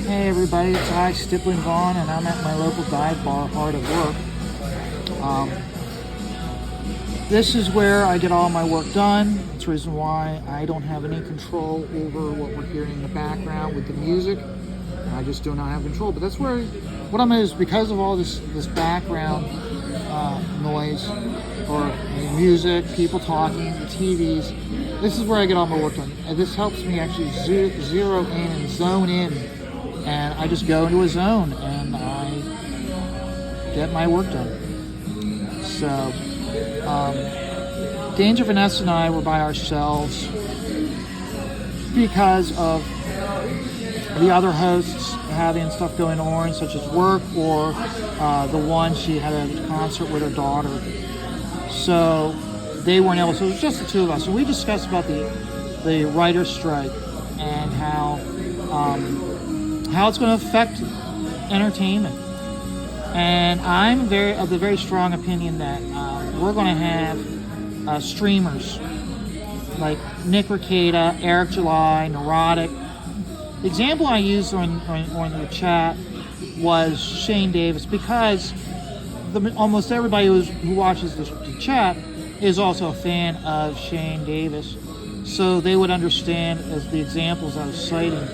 Hey everybody, it's Stippling Vaughn, and I'm at my local dive bar, Hard at Work. This is where I get all my work done. It's the reason why I don't have any control over what we're hearing in the background with the music. I just do not have control. But that's where, what I'm is because of all this background noise or music, people talking, the TVs. This is where I get all my work done. And this helps me actually zero in and zone in. And I just go into a zone and I get my work done. So, Danger, Vanessa, and I were by ourselves because of the other hosts having stuff going on, such as work, or the one she had a concert with her daughter. So they weren't able. So it was just the two of us. So we discussed about the writer's strike and how it's going to affect entertainment. And I'm of the very strong opinion that we're going to have streamers like Nick Ricada, Eric July, Neurotic. The example I used on the chat was Shane Davis, because almost everybody who watches the chat is also a fan of Shane Davis. So they would understand as the examples I was citing.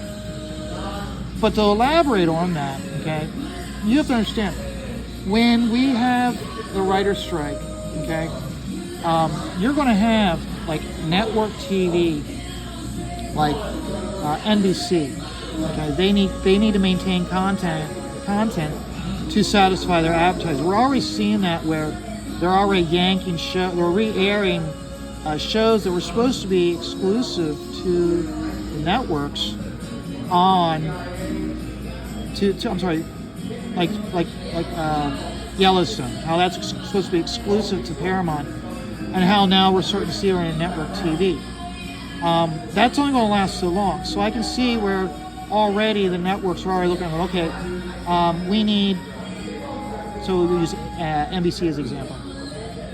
But to elaborate on that, okay, you have to understand, when we have the writer's strike, okay, you're going to have like network TV, like NBC. Okay, they need to maintain content to satisfy their advertisers. We're already seeing that where they're already yanking they're re-airing shows that were supposed to be exclusive to the networks like Yellowstone, how that's supposed to be exclusive to Paramount, and how now we're starting to see it on network TV. That's only going to last so long. So I can see where already the networks are already looking at, okay, we need, so we'll use NBC as an example.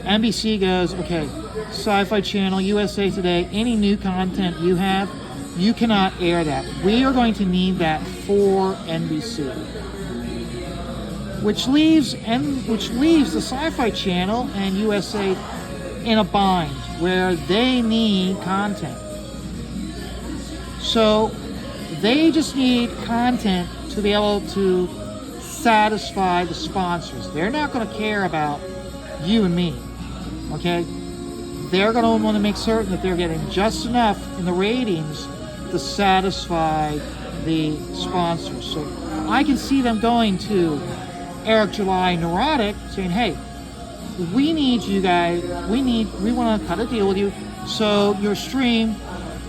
NBC goes, okay, Sci-Fi Channel, USA Today, any new content you have, you cannot air that. We are going to need that for NBC. Which leaves the Sci-Fi Channel and USA in a bind where they need content. So they just need content to be able to satisfy the sponsors. They're not going to care about you and me, okay? They're going to want to make certain that they're getting just enough in the ratings to satisfy the sponsors. So I can see them going to Eric July, Neurotic, saying, hey, we need you guys, we want to cut a deal with you. So your stream,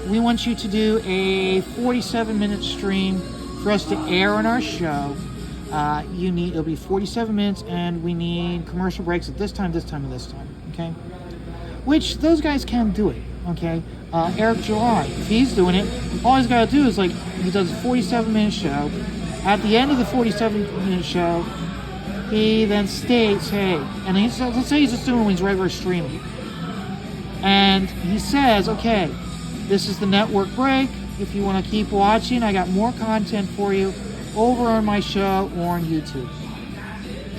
we want you to do a 47-minute stream for us to air on our show. It'll be 47 minutes, and we need commercial breaks at this time, and this time, okay? Which those guys can do it, okay? Eric July, if he's doing it, all he's got to do is, like, he does a 47-minute show. At the end of the 47-minute show, he then states, hey, and let's say he's just doing when he's regular streaming. And he says, okay, this is the network break. If you want to keep watching, I got more content for you over on my show or on YouTube.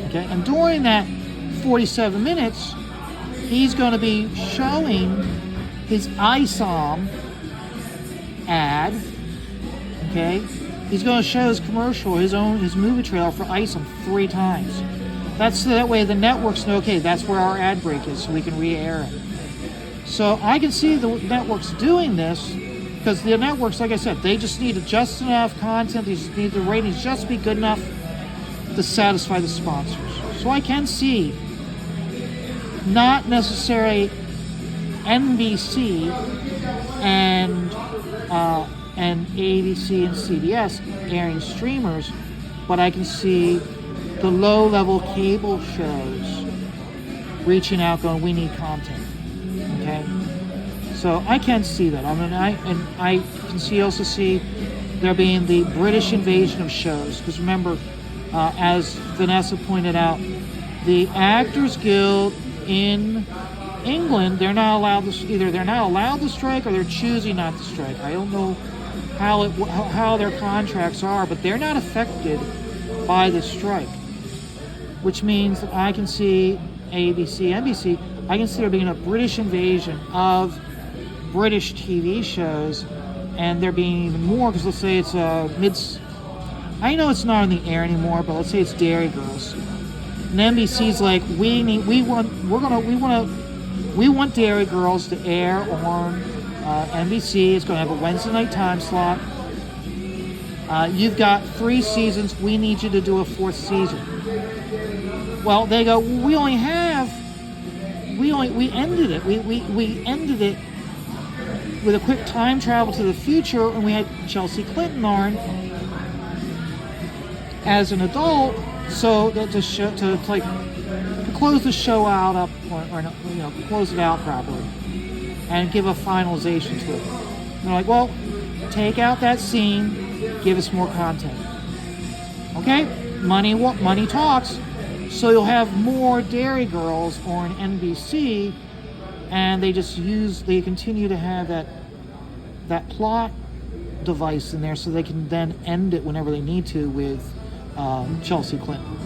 Okay, and during that 47 minutes, he's going to be showing his ISOM ad. Okay, he's going to show his commercial, his movie trailer for ISOM 3 times. That's so that way the networks know, okay, that's where our ad break is, so we can re-air it. So I can see the networks doing this because the networks, like I said, they just need just enough content. They just need the ratings just be good enough to satisfy the sponsors. So I can see not necessarily NBC and ABC and CBS airing streamers, but I can see the low-level cable shows reaching out, going, "We need content." Okay, so I can see that. I mean, I can also see there being the British invasion of shows. Because remember, as Vanessa pointed out, the Actors Guild in England, they're not allowed to strike, or they're choosing not to strike. I don't know how their contracts are, but they're not affected by the strike, which means that I can see ABC, NBC, I can see there being a British invasion of British TV shows, and there being even more, because let's say it's I know it's not on the air anymore, but let's say it's Dairy Girls, and NBC's like, we want Dairy Girls to air on NBC. It's going to have a Wednesday night time slot. You've got 3 seasons. We need you to do a 4th season. Well, they go, we ended it. We ended it with a quick time travel to the future, and we had Chelsea Clinton on as an adult, so that to close the show out up, or close it out properly, and give a finalization to it. And they're like, well, take out that scene, give us more content. Okay, money talks. So you'll have more Dairy Girls on NBC, and they continue to have that plot device in there, so they can then end it whenever they need to with Chelsea Clinton.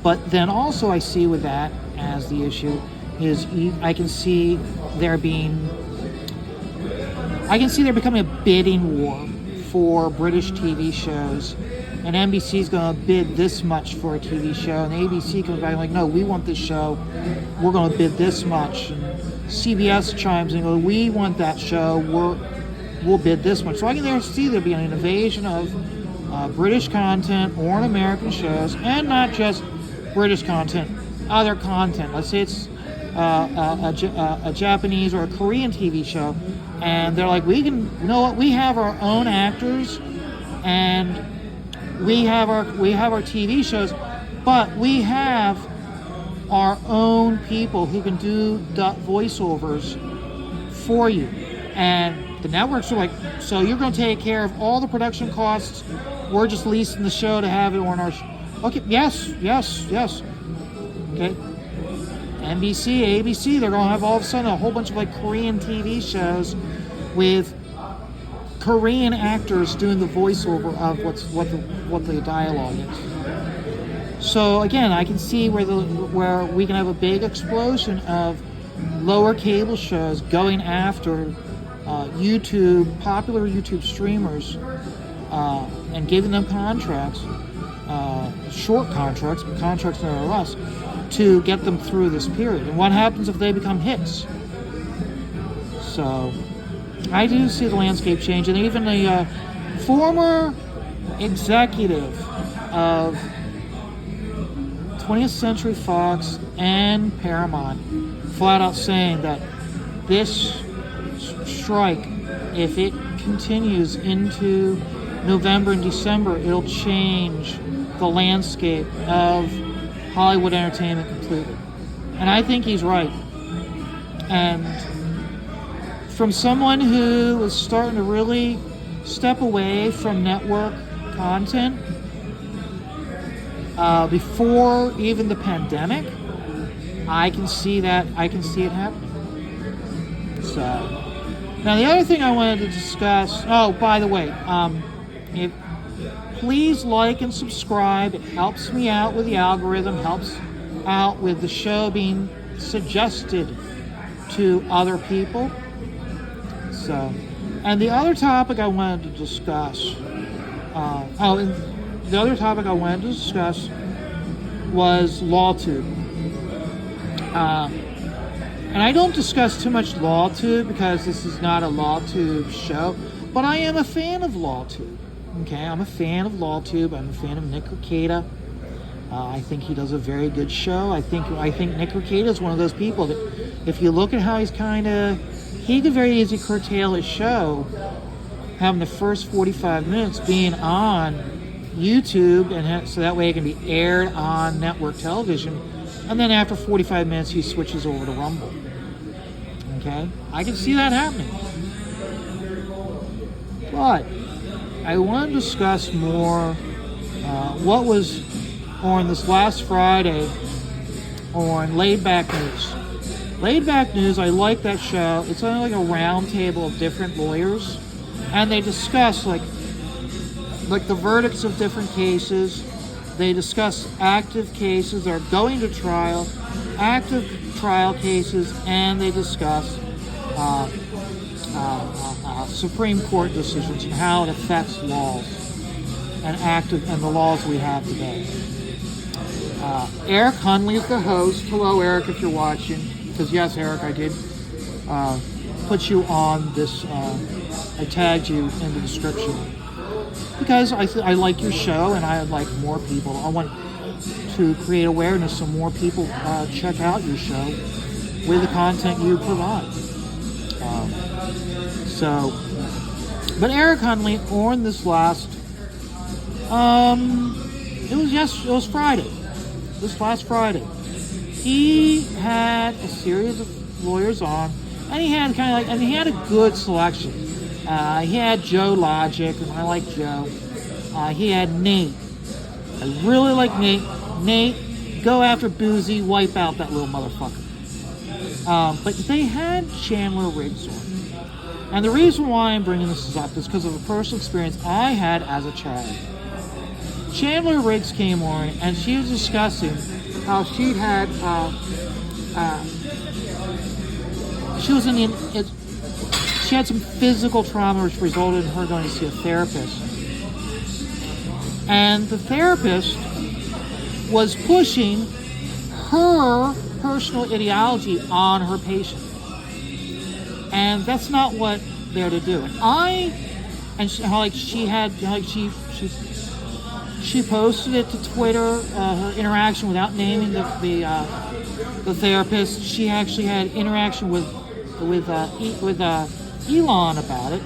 But then also I see with that as the issue is I can see there becoming a bidding war for British TV shows, and NBC's going to bid this much for a TV show, and ABC comes back like, no, we want this show, we're going to bid this much, and CBS chimes in and goes, we want that show, we'll bid this much. So I can see there being an invasion of British content on American shows, and not just British content, other content. Let's say it's a Japanese or a Korean TV show, and they're like, we have our own actors, and we have our TV shows, but we have our own people who can do voiceovers for you. And the networks are like, so you're going to take care of all the production costs, we're just leasing the show to have it on our okay, yes. Okay. NBC, ABC, they're going to have all of a sudden a whole bunch of Korean TV shows with Korean actors doing the voiceover of what the dialogue is. So again, I can see where we can have a big explosion of lower cable shows going after popular YouTube streamers, and giving them contracts, short contracts, but contracts nevertheless, to get them through this period. And what happens if they become hits? So I do see the landscape change, and even the former executive of 20th Century Fox and Paramount flat out saying that this strike, if it continues into November and December, it'll change the landscape of Hollywood entertainment completely. And I think he's right. And from someone who is starting to really step away from network content before even the pandemic, I can see it happening. So now the other thing I wanted to discuss, by the way, please like and subscribe. It helps me out with the algorithm, helps out with the show being suggested to other people. So, and the other topic I wanted to discuss, was LawTube. And I don't discuss too much LawTube because this is not a LawTube show, but I am a fan of LawTube. Okay, I'm a fan of LawTube. I'm a fan of Nick Rekieta. I think he does a very good show. I think Nick Rekieta is one of those people that, if you look at how he could very easily curtail his show, having the first 45 minutes being on YouTube, and so that way it can be aired on network television, and then after 45 minutes he switches over to Rumble. Okay, I can see that happening. But I want to discuss more what was on this last Friday on Laid Back News. Laid Back News, I like that show. It's only like a round table of different lawyers and they discuss like the verdicts of different cases. They discuss active cases that are going to trial, active trial cases, and they discuss Supreme Court decisions and how it affects laws and the laws we have today. Eric Hunley is the host. Hello, Eric, if you're watching. Because yes, Eric, I did put you on this. I tagged you in the description because I like your show and I like more people. I want to create awareness so more people check out your show with the content you provide. But Eric Hunley on this last, it was Friday. This last Friday, he had a series of lawyers on, and he had he had a good selection. He had Joe Logic, and I like Joe. He had Nate. I really like Nate. Nate, go after Boozy, wipe out that little motherfucker. But they had Chandler Riggs on. And the reason why I'm bringing this up is because of a personal experience I had as a child. Chandler Riggs came on, and she was discussing how she had she had some physical trauma which resulted in her going to see a therapist. And the therapist was pushing her personal ideology on her patient. And that's not what they're to do. She posted it to Twitter, her interaction without naming the therapist. She actually had interaction with Elon about it.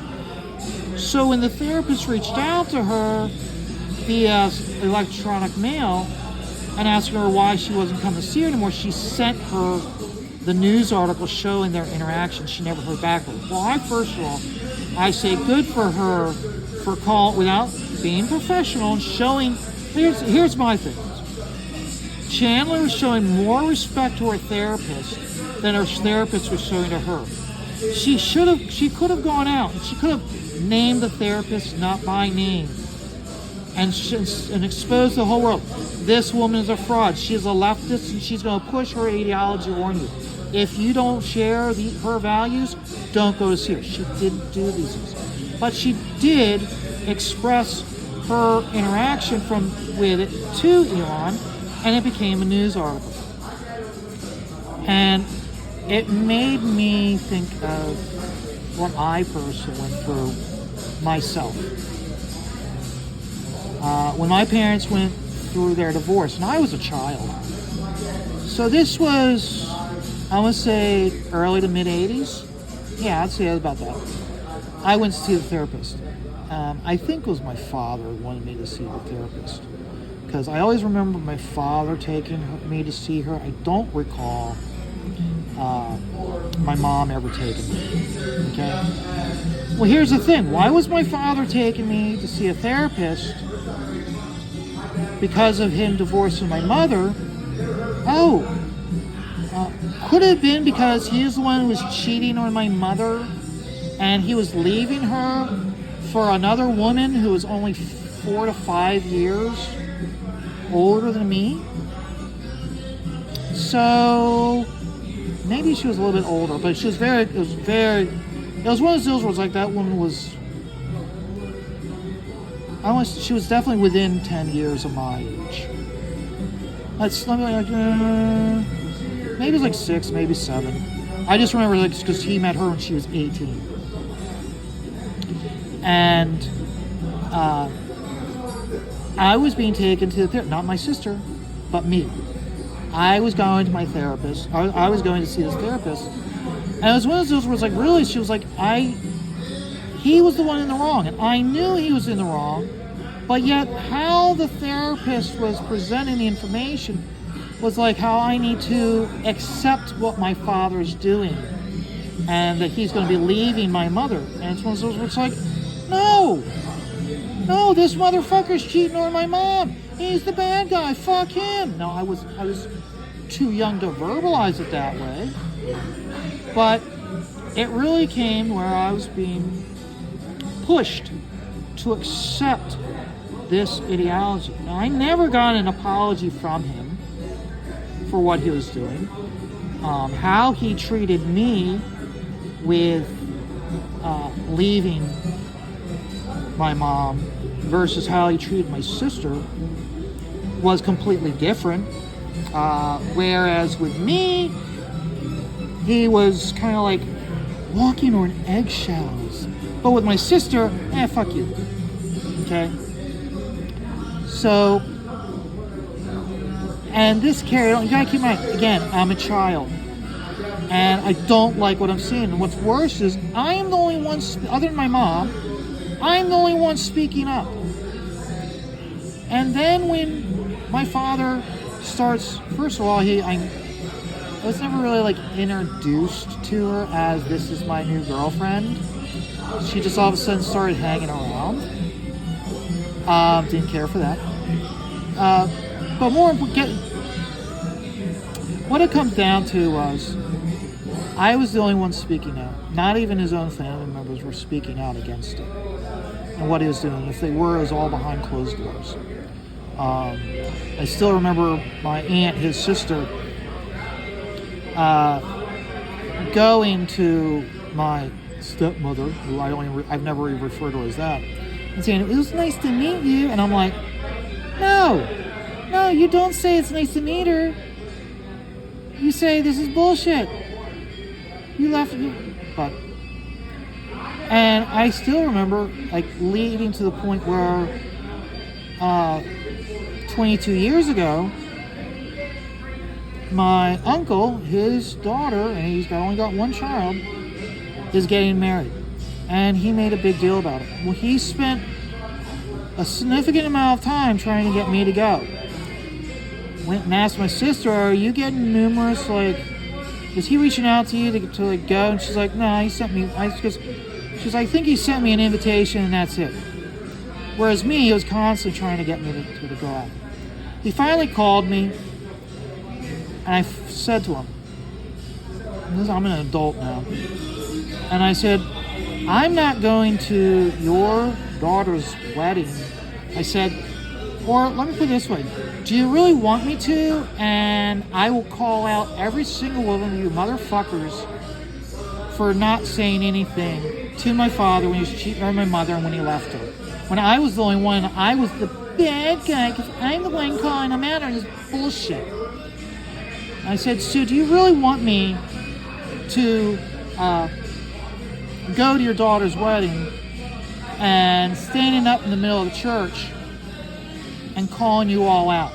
So when the therapist reached out to her via electronic mail and asking her why she wasn't coming to see her anymore, she sent her the news article showing their interaction. She never heard back from her. Well, first of all, I say good for her for calling without being professional and showing. Here's my thing. Chandler was showing more respect to her therapist than her therapist was showing to her. She could have gone out and she could have named the therapist not by name and exposed the whole world. This woman is a fraud. She's a leftist and she's going to push her ideology on you. If you don't share her values, don't go to see her. She didn't do these things. But she did express her interaction with it to Elon, and it became a news article. And it made me think of what I personally went through myself. When my parents went through their divorce, and I was a child. So this was, I want to say, early to mid-'80s. Yeah, I'd say about that. I went to see the therapist. I think it was my father who wanted me to see the therapist. Because I always remember my father taking me to see her. I don't recall my mom ever taking me. Okay? Well, here's the thing. Why was my father taking me to see a therapist? Because of him divorcing my mother. Could have been because he was the one who was cheating on my mother and he was leaving her for another woman who was only 4 to 5 years older than me. So maybe she was a little bit older, but she was it was one of those deals where it was like that woman was, she was definitely within 10 years of my age. Maybe it was like 6, maybe 7. I just remember because he met her when she was 18. And I was being taken to the therapist, not my sister, but me. I was going to my therapist. I was going to see this therapist. And it was one of those where it's like, really, she was like, he was the one in the wrong. And I knew he was in the wrong. But yet, how the therapist was presenting the information was like how I need to accept what my father's doing. And that he's going to be leaving my mother. And it's one of those where it's like, no, this motherfucker's cheating on my mom. He's the bad guy. Fuck him. No, I was too young to verbalize it that way. But it really came where I was being pushed to accept this ideology. Now, I never got an apology from him for what he was doing. How he treated me with leaving my mom versus how he treated my sister was completely different. Whereas with me, he was kind of like walking on eggshells. But with my sister, fuck you. Okay? So, and this carried on. You gotta keep in mind, again, I'm a child. And I don't like what I'm seeing. And what's worse is, I am the only one, other than my mom, I'm the only one speaking up. And then when my father starts, first of all, I was never really like introduced to her as this is my new girlfriend. She just all of a sudden started hanging around. Didn't care for that. But more important, what it comes down to was, I was the only one speaking out. Not even his own family members were speaking out against it and what he was doing. If they were, it was all behind closed doors. I still remember my aunt, his sister, going to my stepmother, who I've never even referred to her as that, and saying, "It was nice to meet you." And I'm like, no, you don't say it's nice to meet her. You say this is bullshit. You left me. But, and I still remember, like, leading to the point where 22 years ago, my uncle, his daughter, and he's only got one child, is getting married. And he made a big deal about it. Well, he spent a significant amount of time trying to get me to go. Went and asked my sister, "Are you getting numerous, like, is he reaching out to you to like, go?" And she's like, "No, he sent me," she's like, "I think he sent me an invitation and that's it." Whereas me, he was constantly trying to get me to go out. He finally called me, and I said to him, I'm an adult now, and I said, "I'm not going to your daughter's wedding." I said, or let me put it this way, do you really want me to? And I will call out every single one of you motherfuckers for not saying anything to my father when he was cheating on my mother and when he left her. When I was the only one, I was the bad guy because I'm the one calling him out on his bullshit. I said, "So do you really want me to go to your daughter's wedding and standing up in the middle of the church and calling you all out?"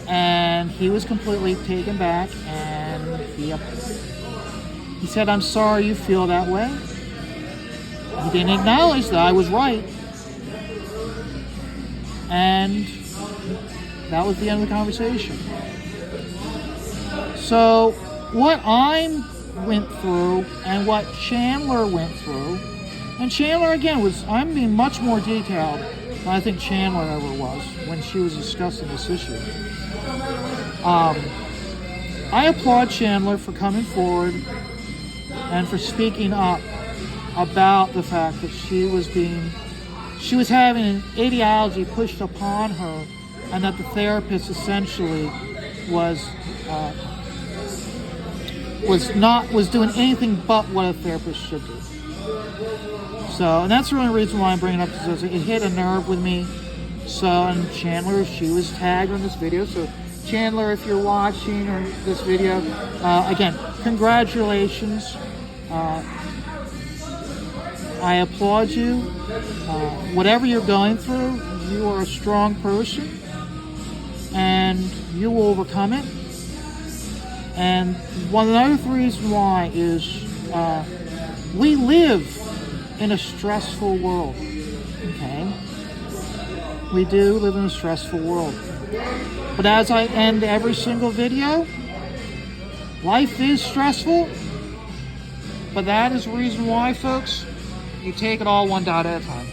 And he was completely taken back, and he said, "I'm sorry you feel that way." He didn't acknowledge that I was right. And that was the end of the conversation. So what I went through and what Chandler went through, and Chandler again I'm being much more detailed than I think Chandler ever was when she was discussing this issue. I applaud Chandler for coming forward and for speaking up about the fact that she was having an ideology pushed upon her, and that the therapist essentially was doing anything but what a therapist should do. So, and that's the only reason why I'm bringing it up, because it hit a nerve with me. So, and Chandler, she was tagged on this video. So, Chandler, if you're watching this video, again, congratulations. I applaud you. Whatever you're going through, you are a strong person, and you will overcome it. And another reason why is we live in a stressful world. Okay? We do live in a stressful world. But as I end every single video, life is stressful, but that is the reason why, folks, you take it all one dot at a time.